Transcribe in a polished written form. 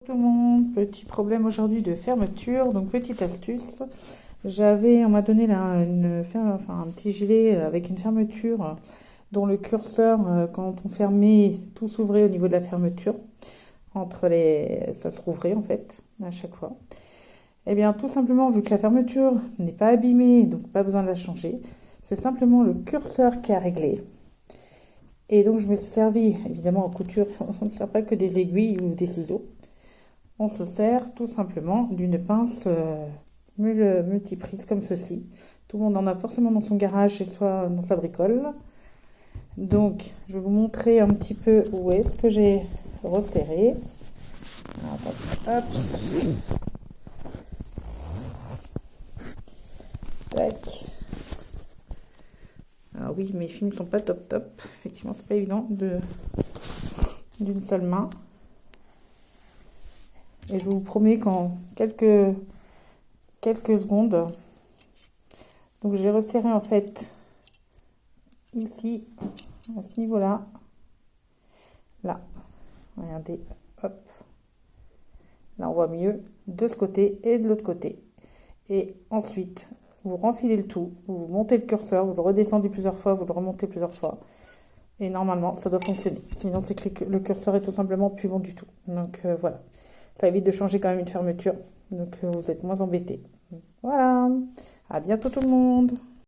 Tout le monde, petit problème aujourd'hui de fermeture, donc petite astuce. On m'a donné là un petit gilet avec une fermeture dont le curseur, quand on fermait, tout s'ouvrait au niveau de la fermeture. Ça se rouvrait en fait, à chaque fois. Eh bien, tout simplement, vu que la fermeture n'est pas abîmée, donc pas besoin de la changer, c'est simplement le curseur qui a réglé. Et donc, je me suis servi, évidemment, en couture, on ne sert pas que des aiguilles ou des ciseaux. On se sert tout simplement d'une pince multiprise comme ceci. Tout le monde en a forcément dans son garage chez soi, dans sa bricole. Donc, je vais vous montrer un petit peu où est-ce que j'ai resserré. Hop. Tac. Alors oui, mes films sont pas top. Effectivement, c'est pas évident d'une seule main. Et je vous promets qu'en quelques secondes, donc j'ai resserré en fait ici, à ce niveau-là, là, regardez, hop, là on voit mieux, de ce côté et de l'autre côté. Et ensuite, vous renfilez le tout, vous montez le curseur, vous le redescendez plusieurs fois, vous le remontez plusieurs fois. Et normalement, ça doit fonctionner. Sinon, c'est que le curseur est tout simplement plus bon du tout. Donc voilà. Ça évite de changer quand même une fermeture. Donc vous êtes moins embêtés. Voilà. À bientôt tout le monde.